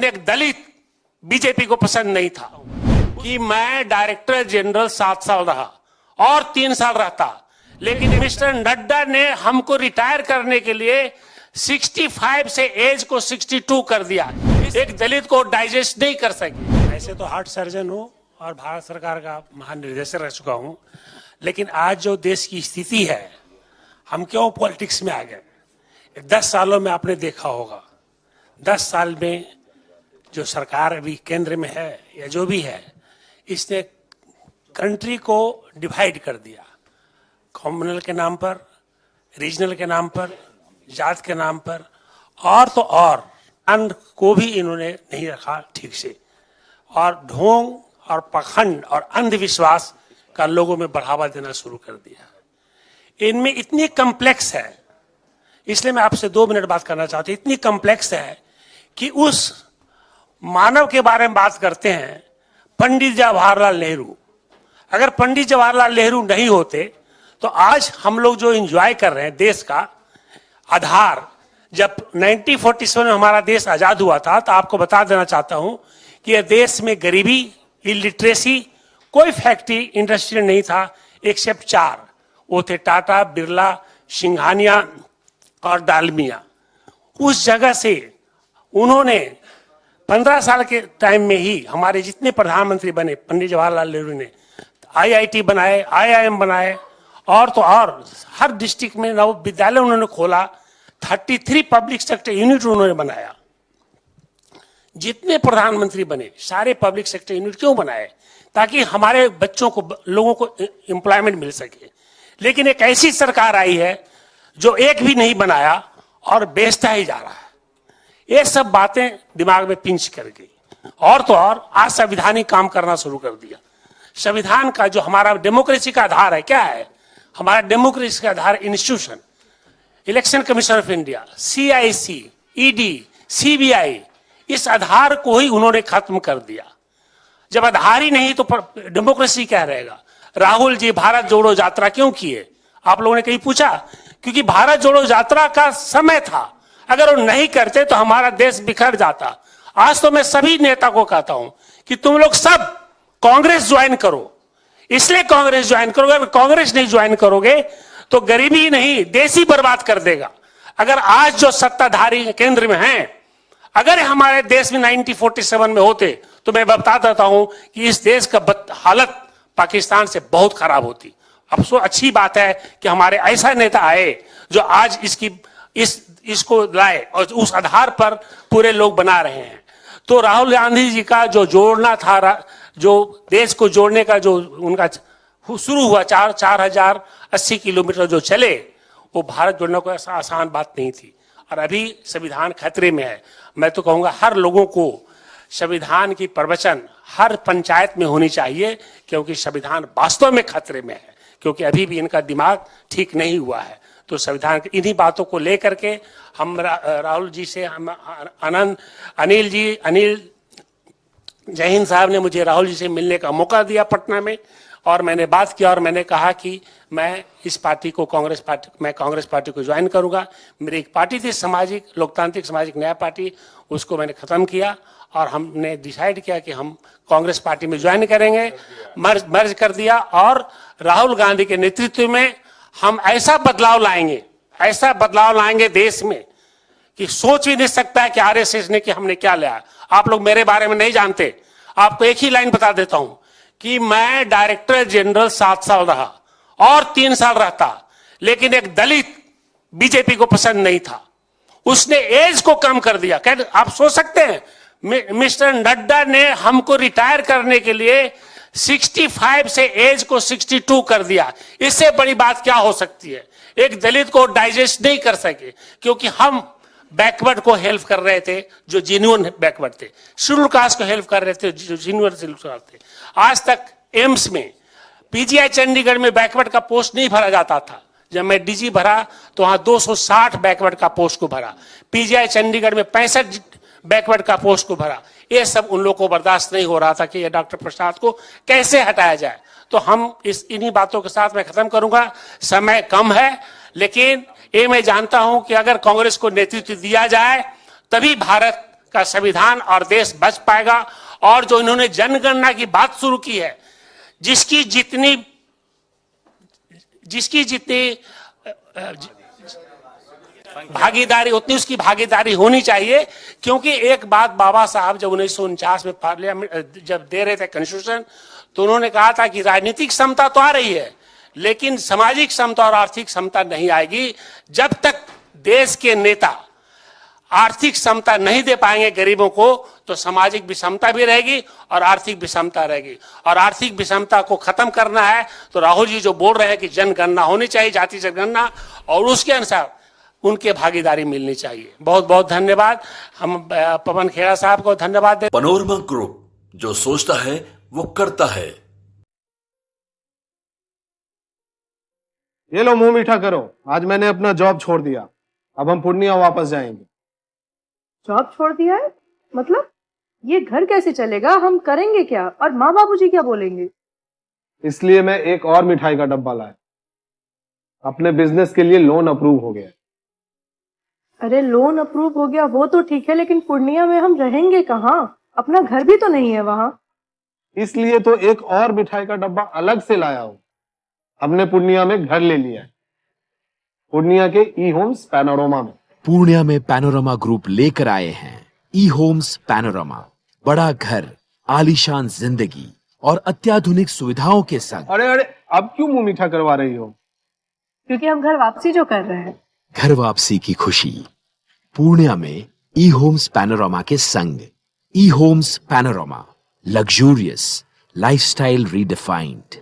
एक दलित बीजेपी को पसंद नहीं था कि मैं डायरेक्टर जनरल 7 साल रहा और 3 साल रहता, लेकिन मिस्टर नड्डा ने हमको रिटायर करने के लिए 65 से एज को 62 कर दिया। एक दलित को डाइजेस्ट नहीं कर सके। ऐसे तो हार्ट सर्जन हूं और भारत सरकार का महानिदेशक रह चुका हूं, लेकिन आज जो देश की स्थिति है, हम क्यों पॉलिटिक्स में आ गए? 10 सालों में आपने देखा होगा, 10 साल में जो सरकार अभी केंद्र में है या जो भी है, इसने कंट्री को डिवाइड कर दिया। कम्युनल के नाम पर, रीजनल के नाम पर, जात के नाम पर, और तो और अन्न को भी इन्होंने नहीं रखा ठीक से, और ढोंग और पाखंड और अंधविश्वास का लोगों में बढ़ावा देना शुरू कर दिया। इनमें इतनी कम्प्लेक्स है, इसलिए मैं आपसे 2 मिनट बात करना चाहता हूं। इतनी कम्प्लेक्स है कि उस मानव के बारे में बात करते हैं, पंडित जवाहरलाल नेहरू। अगर पंडित जवाहरलाल नेहरू नहीं होते तो आज हम लोग जो एंजॉय कर रहे हैं देश का आधार, जब 1947 में हमारा देश आजाद हुआ था, तो आपको बता देना चाहता हूं कि यह देश में गरीबी, इलिटरेसी, कोई फैक्ट्री इंडस्ट्री नहीं था एक्सेप्ट 4। वो थे टाटा, बिरला, सिंघानिया और डालमिया। उस जगह से उन्होंने 15 साल के टाइम में ही हमारे जितने प्रधानमंत्री बने, पंडित जवाहरलाल नेहरू ने IIT बनाए, IIM बनाए, और तो और हर डिस्ट्रिक्ट में नव विद्यालय उन्होंने खोला, 33 पब्लिक सेक्टर यूनिट उन्होंने बनाया। जितने प्रधानमंत्री बने सारे पब्लिक सेक्टर यूनिट क्यों बनाए? ताकि हमारे बच्चों को, लोगों को एम्प्लॉयमेंट मिल सके। लेकिन एक ऐसी सरकार आई है जो एक भी नहीं बनाया और बेचता ही जा रहा है। ये सब बातें दिमाग में पिंच कर गई, और तो और आज संविधानिक काम करना शुरू कर दिया। संविधान का जो हमारा डेमोक्रेसी का आधार है, क्या है? हमारा डेमोक्रेसी का आधार institution, Election Commission of India, CIC, ED, CBI, इस आधार को ही उन्होंने खत्म कर दिया। जब आधार ही नहीं तो डेमोक्रेसी क्या रहेगा? राहुल जी भारत जोड़ो यात्रा क्यों किए? आप लोगों ने कहीं पूछा? क्योंकि भारत जोड़ो यात्रा का समय था। अगर वो नहीं करते तो हमारा देश बिखर जाता। आज तो मैं सभी नेता को कहता हूं कि तुम लोग सब कांग्रेस ज्वाइन करो। इसलिए कांग्रेस ज्वाइन करोगे, अगर कांग्रेस नहीं ज्वाइन करोगे तो गरीबी ही नहीं, देश ही बर्बाद कर देगा। अगर आज जो सत्ताधारी केंद्र में हैं, अगर हमारे देश में 1947 में होते तो मैं बता देता हूं कि इस देश का हालत पाकिस्तान से बहुत खराब होती। अफसोस, अच्छी बात है कि हमारे ऐसा नेता आए जो आज इसको लाए और उस आधार पर पूरे लोग बना रहे हैं। तो राहुल गांधी जी का जो जोड़ना था, जो देश को जोड़ने का जो उनका शुरू हुआ, 4080 किलोमीटर जो चले, वो भारत जोड़ने को ऐसा आसान बात नहीं थी। और अभी संविधान खतरे में है। मैं तो कहूंगा हर लोगों को संविधान की प्रवचन हर पंचायत में होनी चाहिए, क्योंकि संविधान वास्तव में खतरे में है, क्योंकि अभी भी इनका दिमाग ठीक नहीं हुआ है। तो संविधान की इन्हीं बातों को लेकर के हम राहुल जी से, हम अनिल जहीन साहब ने मुझे राहुल जी से मिलने का मौका दिया पटना में, और मैंने बात किया और मैंने कहा कि मैं इस पार्टी को, कांग्रेस पार्टी को ज्वाइन करूंगा। मेरी एक पार्टी थी, सामाजिक लोकतांत्रिक सामाजिक न्याय पार्टी, उसको मैंने खत्म किया और हमने डिसाइड किया कि हम कांग्रेस पार्टी में ज्वाइन करेंगे। मर्ज कर दिया, और राहुल गांधी के नेतृत्व में हम ऐसा बदलाव लाएंगे देश में कि सोच भी नहीं सकता है कि RSS ने कि हमने क्या लिया। आप लोग मेरे बारे में नहीं जानते। आपको एक ही लाइन बता देता हूं कि मैं डायरेक्टर जनरल 7 साल रहा और 3 साल रहता, लेकिन एक दलित बीजेपी को पसंद नहीं था। उसने एज को कम कर दिया। आप सोच सकते हैं, मिस्टर नड्डा ने हमको रिटायर करने के लिए 65 से एज को 62 कर दिया। इससे बड़ी बात क्या हो सकती है? एक दलित को डाइजेस्ट नहीं कर सके, क्योंकि हम बैकवर्ड को हेल्प कर रहे थे जो जेन्युइन बैकवर्ड थे, शेड्यूल कास्ट को हेल्प कर रहे थे जो जेन्युइन शेड्यूल थे। आज तक एम्स में, PGI चंडीगढ़ में बैकवर्ड का पोस्ट नहीं भरा जाता था। जब मैं DG भरा तो वहां 260 बैकवर्ड का पोस्ट को भरा। PGI चंडीगढ़ में 65 बैकवर्ड का पोस्ट को भरा। ये सब उन लोगों को बर्दाश्त नहीं हो रहा था कि ये डॉक्टर प्रसाद को कैसे हटाया जाए। तो हम इन्हीं बातों के साथ मैं खत्म करूंगा, समय कम है, लेकिन ये मैं जानता हूं कि अगर कांग्रेस को नेतृत्व दिया जाए तभी भारत का संविधान और देश बच पाएगा। और जो इन्होंने जनगणना की बात शुरू की है, जिसकी जितनी भागीदारी, उतनी उसकी भागीदारी होनी चाहिए। क्योंकि एक बात बाबा साहब जब 1949 में पार्लियामेंट जब दे रहे थे कॉन्स्टिट्यूशन, तो उन्होंने कहा था कि राजनीतिक समता तो आ रही है, लेकिन सामाजिक समता और आर्थिक समता नहीं आएगी जब तक देश के नेता आर्थिक समता नहीं दे पाएंगे गरीबों को। तो सामाजिक विषमता भी रहेगी और आर्थिक विषमता रहेगी। और आर्थिक विषमता को खत्म करना है तो राहुल जी जो बोल रहे हैं कि जनगणना होनी चाहिए, जाति जनगणना, और उसके अनुसार उनके भागीदारी मिलनी चाहिए। बहुत बहुत धन्यवाद। हम पवन खेड़ा साहब को धन्यवाद देते। पैनोरमा ग्रुप, जो सोचता है वो करता है। ये लो मुंह मीठा करो, आज मैंने अपना जॉब छोड़ दिया, अब हम पूर्णिया वापस जाएंगे। जॉब छोड़ दिया है? मतलब ये घर कैसे चलेगा? हम करेंगे क्या? और माँ बाबूजी क्या बोलेंगे? इसलिए मैं एक और मिठाई का डब्बा लाया। अपने बिजनेस के लिए लोन अप्रूव हो गया। अरे लोन अप्रूव हो गया वो तो ठीक है, लेकिन पूर्णिया में हम रहेंगे कहाँ? अपना घर भी तो नहीं है वहाँ। इसलिए तो एक और मिठाई का डब्बा अलग से लाया हूँ। हमने पूर्णिया में घर ले लिया है, पूर्णिया के ई होम्स पैनोरमा में। पूर्णिया में पैनोरमा ग्रुप लेकर आए हैं ई होम्स पैनोरमा। बड़ा घर, आलीशान जिंदगी और अत्याधुनिक सुविधाओं के संग। अरे अब क्यों मुंह मीठा करवा रही हो? क्योंकि हम घर वापसी जो कर रहे हैं। घर वापसी की खुशी पूर्णिया में ई होम्स पैनोरमा के संग। ई homes panorama, luxurious lifestyle redefined.